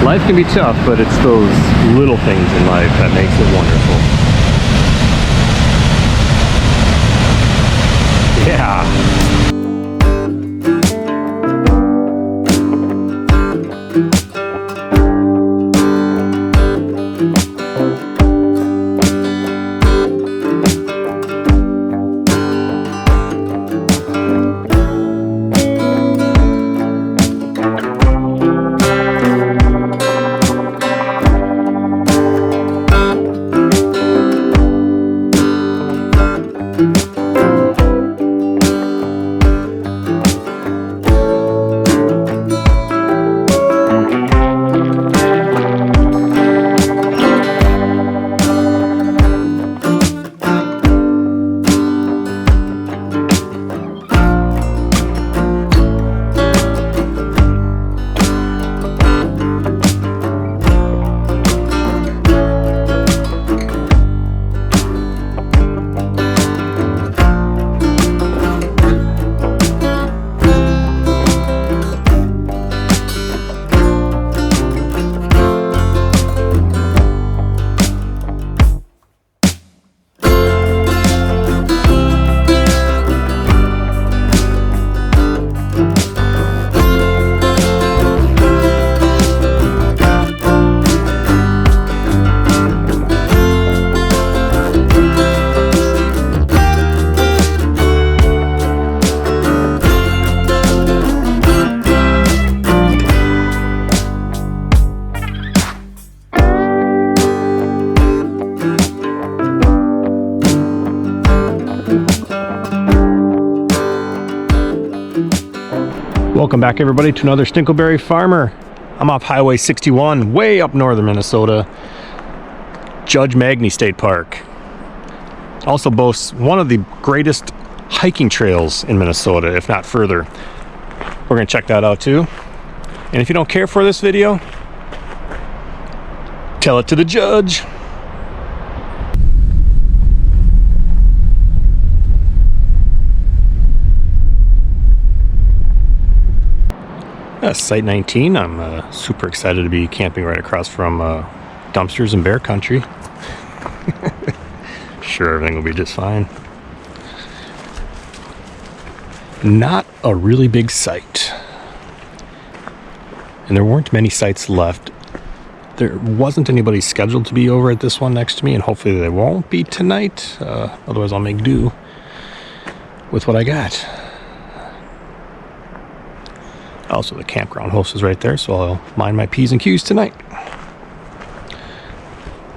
Life can be tough, but it's those little things in life that makes it wonderful. Yeah. Welcome back everybody to another Stinkleberry Farmer. I'm off Highway 61 way up northern Minnesota, Judge Magney State Park. Also boasts one of the greatest hiking trails in Minnesota, if not further. We're going to check that out too. And if you don't care for this video, tell it to the judge. Site 19. I'm super excited to be camping right across from dumpsters and bear country. Sure, everything will be just fine. Not a really big site. And there weren't many sites left. There wasn't anybody scheduled to be over at this one next to me, and hopefully they won't be tonight. Otherwise I'll make do with what I got. Also, the campground host is right there, so I'll mind my P's and Q's tonight.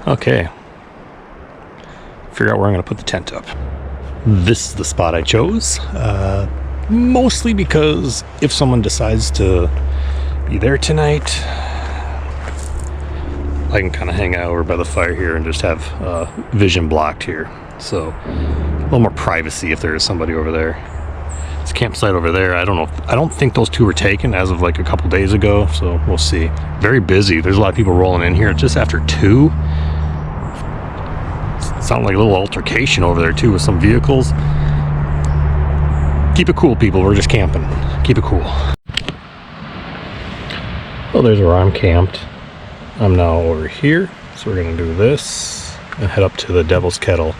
Okay. Figure out where I'm going to put the tent up. This is the spot I chose. Mostly because if someone decides to be there tonight, I can kind of hang out over by the fire here and just have vision blocked here. So, a little more privacy if there is somebody over there. This campsite over there, I don't think those two were taken as of like a couple days ago, so we'll see. Very busy. There's a lot of people rolling in here just after 2. It sounded like a little altercation over there too with some vehicles. Keep it cool, people. We're just camping. Keep it cool. Well, there's where I'm camped. I'm now over here, so we're gonna do this and head up to the Devil's Kettle.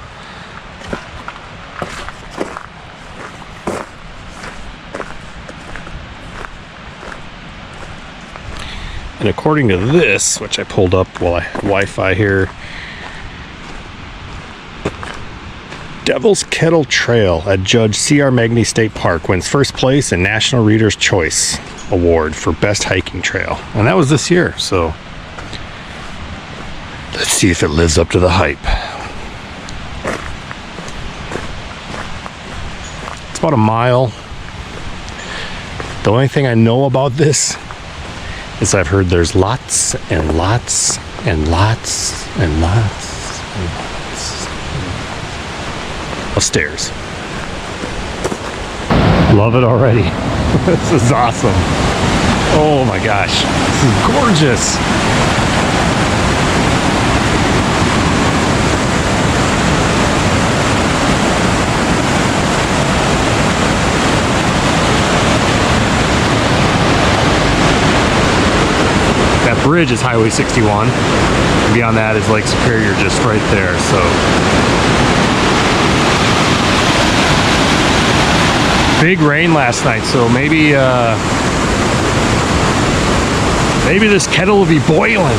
And according to this, which I pulled up while I had Wi-Fi here, Devil's Kettle Trail at Judge C.R. Magney State Park wins first place in National Reader's Choice Award for Best Hiking Trail. And that was this year, so let's see if it lives up to the hype. It's about a mile. The only thing I know about this is I've heard there's lots and lots and lots and lots and lots of stairs. Love it already. This is awesome. Oh my gosh, this is gorgeous. bridge is Highway 61. And beyond that is Lake Superior, just right there. So big rain last night, so maybe maybe this kettle will be boiling.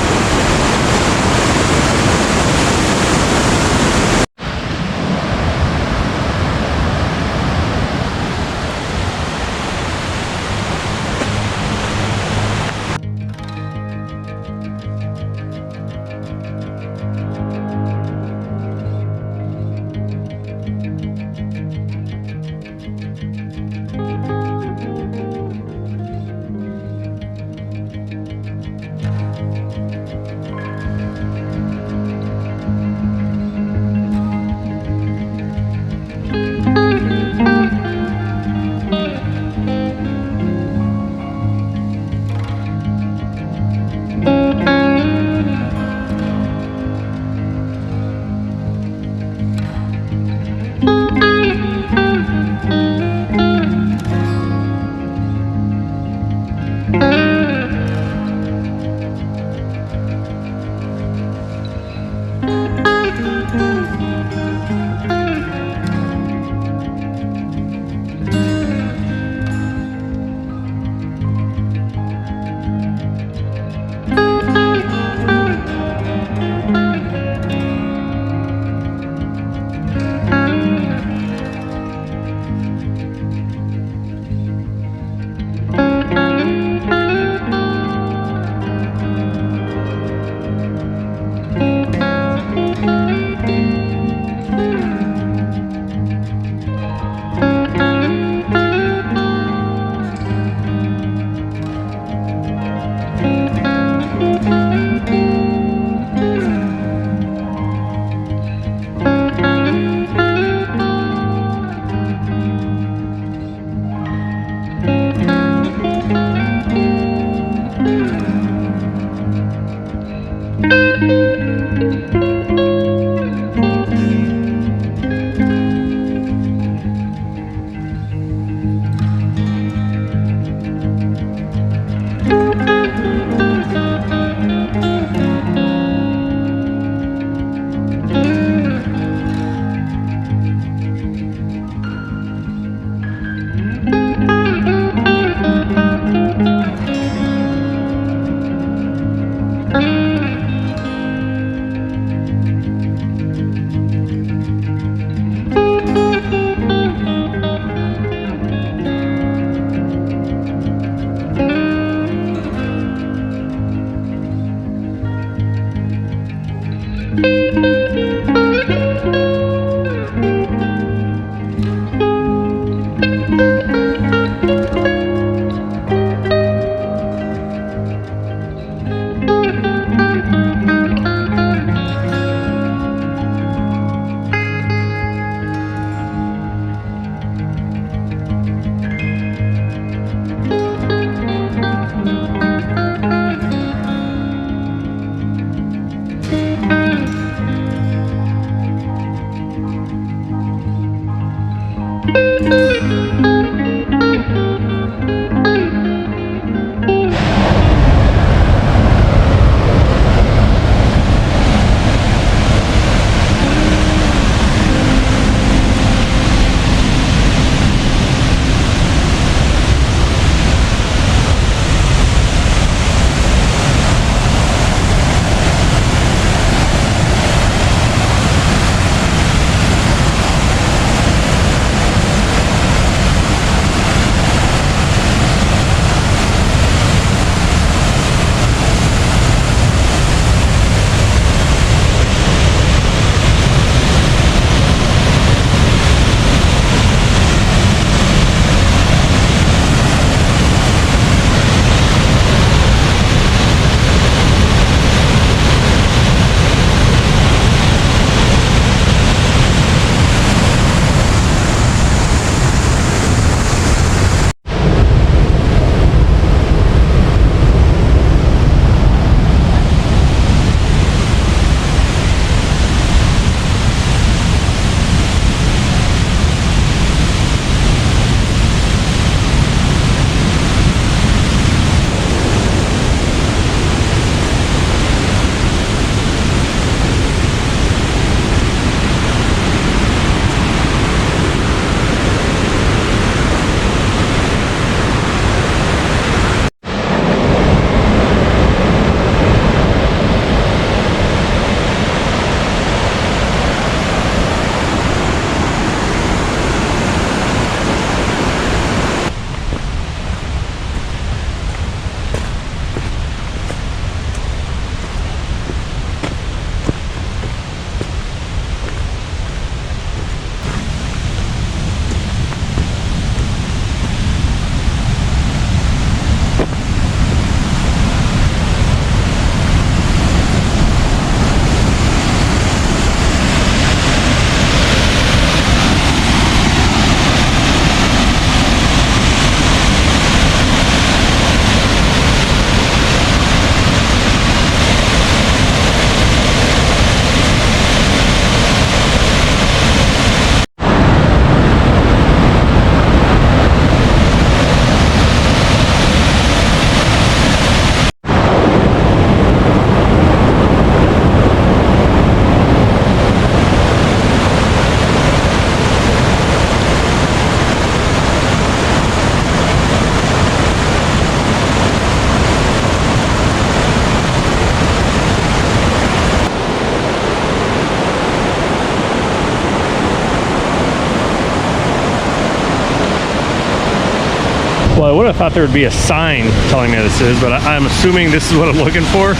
Well, I would have thought there would be a sign telling me this is, but I'm assuming this is what I'm looking for.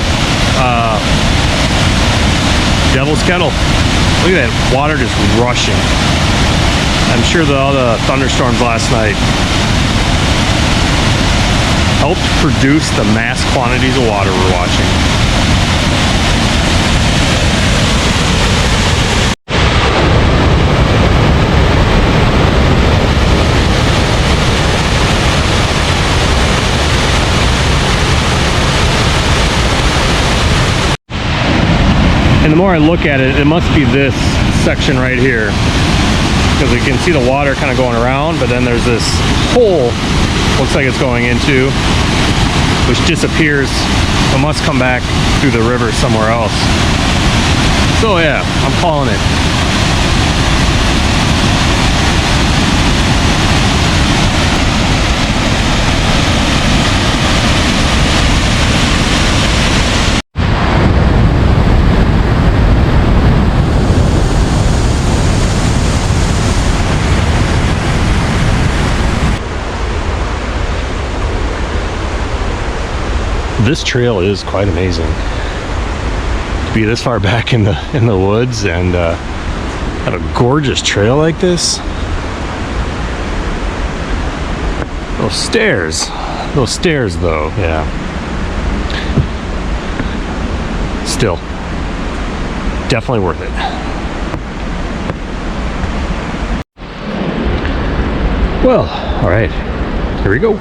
Devil's Kettle. Look at that water just rushing. I'm sure that all the thunderstorms last night helped produce the mass quantities of water we're watching. And the more I look at it, it must be this section right here, because you can see the water kind of going around, but then there's this hole, looks like it's going into, which disappears, but must come back through the river somewhere else. So yeah, I'm calling it. This trail is quite amazing. To be this far back in the woods and have a gorgeous trail like this. Those stairs though, yeah. Still, definitely worth it. Well, all right, here we go.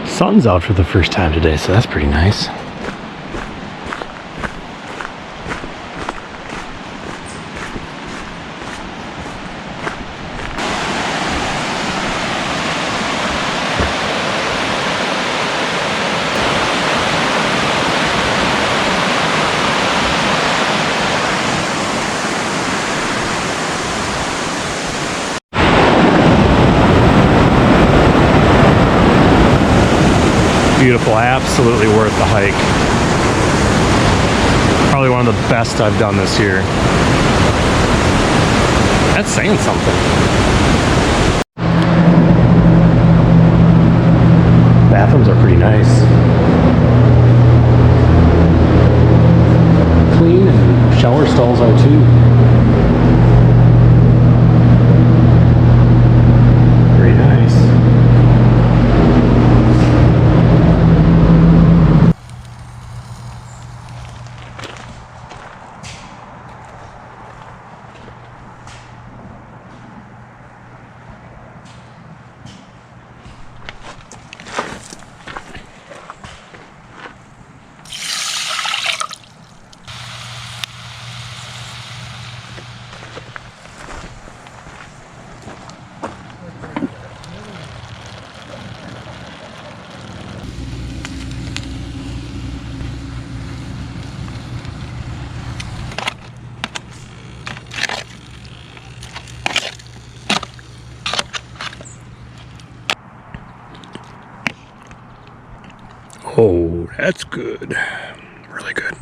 Sun's out for the first time today, so that's pretty nice. Beautiful, absolutely worth the hike. Probably one of the best I've done this year. That's saying something. Bathrooms are pretty nice. Clean, and shower stalls are too. Very nice. Oh, that's good. Really good.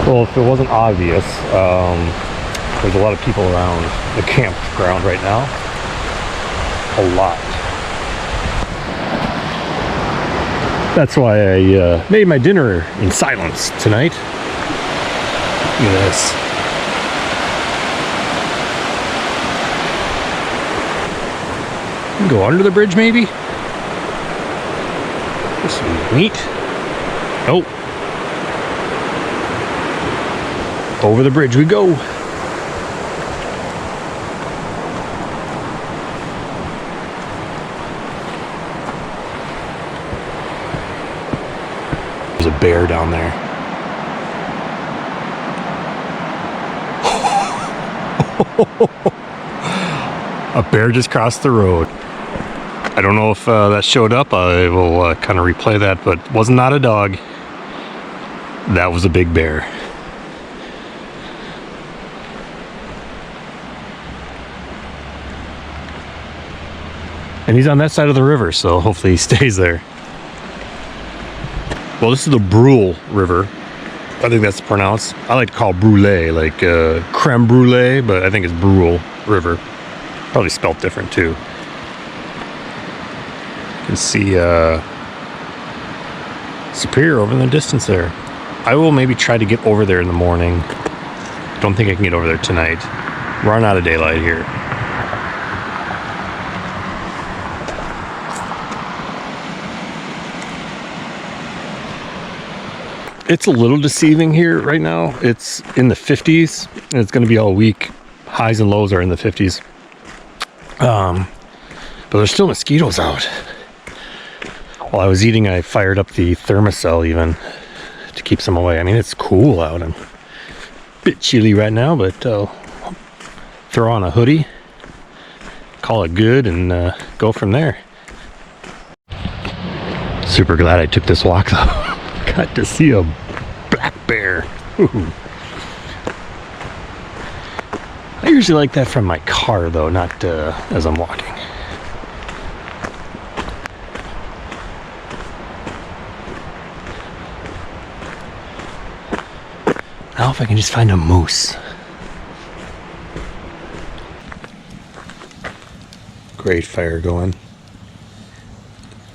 Well, if it wasn't obvious, there's a lot of people around the campground right now. A lot. That's why I made my dinner in silence tonight. Look at this. Go under the bridge, maybe? This would be neat. Nope. Over the bridge we go. There's a bear down there. A bear just crossed the road. I don't know if that showed up. I will kind of replay that, but it was not a dog. That was a big bear. And he's on that side of the river, so hopefully he stays there. Well, this is the Brule River. I think that's pronounced. I like to call it Brûlé, like creme brulee, but I think it's Brule River. Probably spelled different too. You can see Superior over in the distance there. I will maybe try to get over there in the morning. Don't think I can get over there tonight. Run out of daylight here. It's a little deceiving here right now. It's in the 50s and it's going to be all week. Highs and lows are in the 50s. But there's still mosquitoes out. While I was eating, I fired up the thermocell even to keep some away. I mean, it's cool out. I'm a bit chilly right now, but throw on a hoodie, call it good, and go from there. Super glad I took this walk though. Got to see a black bear. Ooh. I usually like that from my car though, not as I'm walking. Now if I can just find a moose. Great fire going.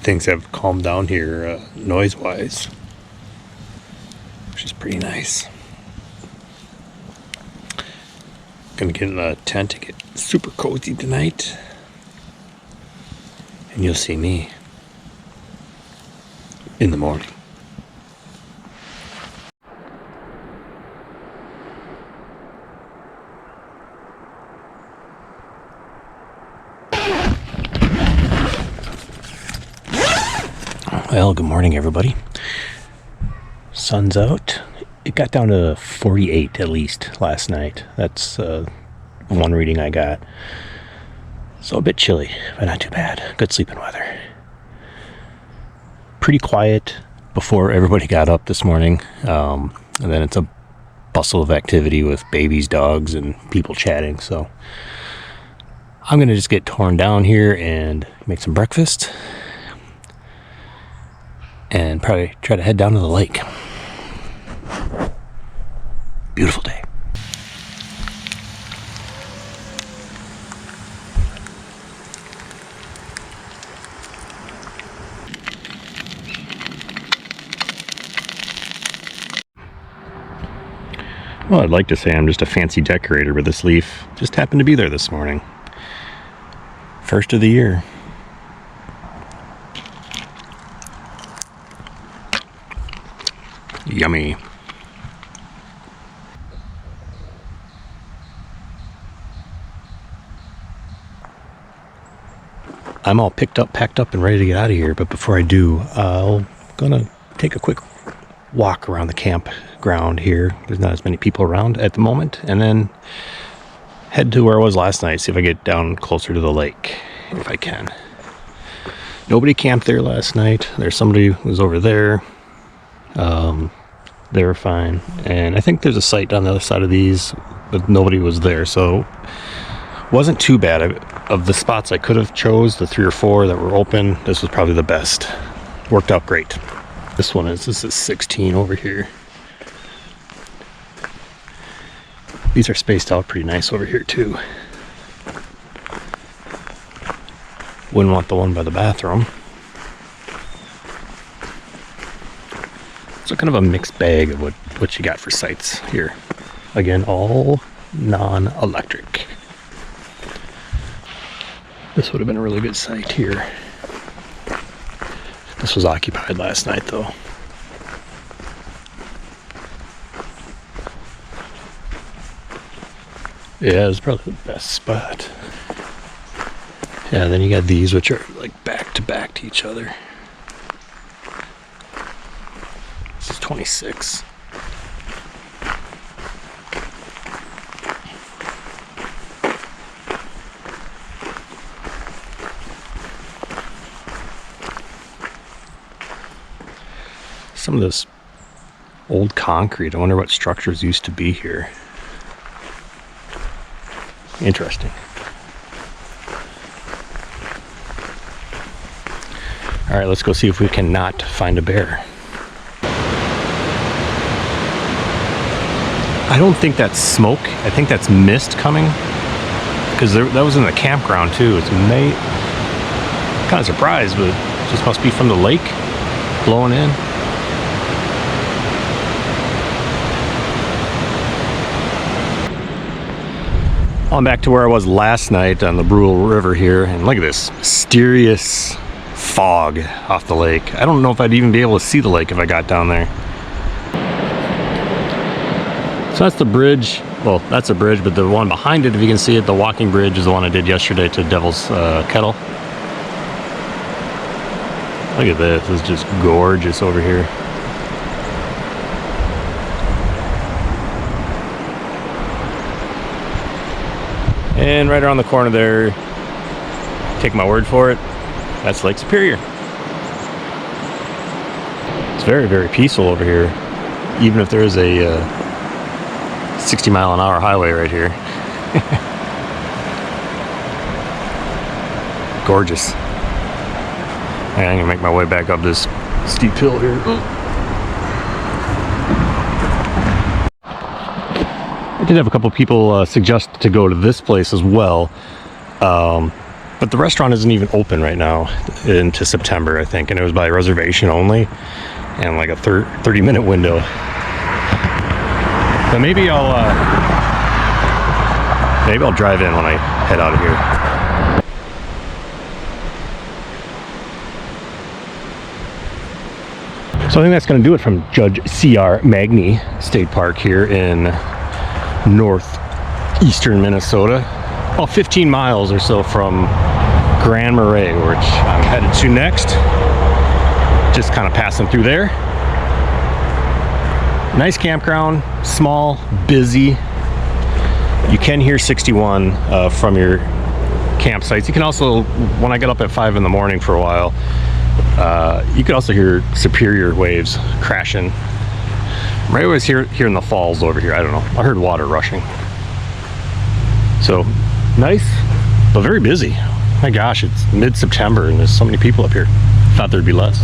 Things have calmed down here noise-wise, which is pretty nice. Gonna get in a tent to get super cozy tonight, and you'll see me in the morning. Well, good morning, everybody. Sun's out. It got down to 48 at least last night. That's one reading I got. So a bit chilly, but not too bad. Good sleeping weather. Pretty quiet before everybody got up this morning. And then it's a bustle of activity with babies, dogs, and people chatting. So I'm going to just get torn down here and make some breakfast. And probably try to head down to the lake. Beautiful day. Well, I'd like to say I'm just a fancy decorator, but this leaf just happened to be there this morning. First of the year. Yummy. I'm all picked up, packed up, and ready to get out of here. But before I do, I'm gonna take a quick walk around the campground here. There's not as many people around at the moment, and then head to where I was last night. See if I get down closer to the lake, if I can. Nobody camped there last night. There's somebody who was over there. They were fine, and I think there's a site on the other side of these, but nobody was there, so wasn't too bad. Of the spots I could have chose, the 3 or 4 that were open, this was probably the best. Worked out great. This is 16 over here. These are spaced out pretty nice over here too. Wouldn't want the one by the bathroom. So kind of a mixed bag of what you got for sites here. Again, all non-electric. This would have been a really good site here. This was occupied last night though. Yeah, it was probably the best spot. Yeah, then you got these which are like back to each other. 26. some of this old concrete. I wonder what structures used to be here. Interesting. All right, let's go see if we cannot find a bear. I don't think that's smoke. I think that's mist coming, because that was in the campground too. It's kind of surprised, but it just must be from the lake blowing in. I'm back to where I was last night on the Brule River here, and look at this mysterious fog off the lake. I don't know if I'd even be able to see the lake if I got down there. So that's the bridge. Well, that's a bridge, but the one behind it, if you can see it, the walking bridge, is the one I did yesterday to Devil's Kettle. Look at this. This is just gorgeous over here. And right around the corner there, take my word for it, that's Lake Superior. It's very, very peaceful over here, even if there is a 60-mile-an-hour highway right here. Gorgeous. And I'm gonna make my way back up this steep hill here. Ooh. I did have a couple people suggest to go to this place as well, but the restaurant isn't even open right now into September, I think, and it was by reservation only, and like a 30-minute window. But maybe I'll drive in when I head out of here. So I think that's going to do it from Judge C.R. Magney State Park here in northeastern Minnesota. About 15 miles or so from Grand Marais, which I'm headed to next. Just kind of passing through there. Nice campground, small, busy. You can hear 61 from your campsites. You can also, when I get up at 5 in the morning for a while, you can also hear Superior waves crashing. Right was here in the falls over here. I don't know. I heard water rushing. So nice, but very busy. My gosh, it's mid-September and there's so many people up here. Thought there'd be less.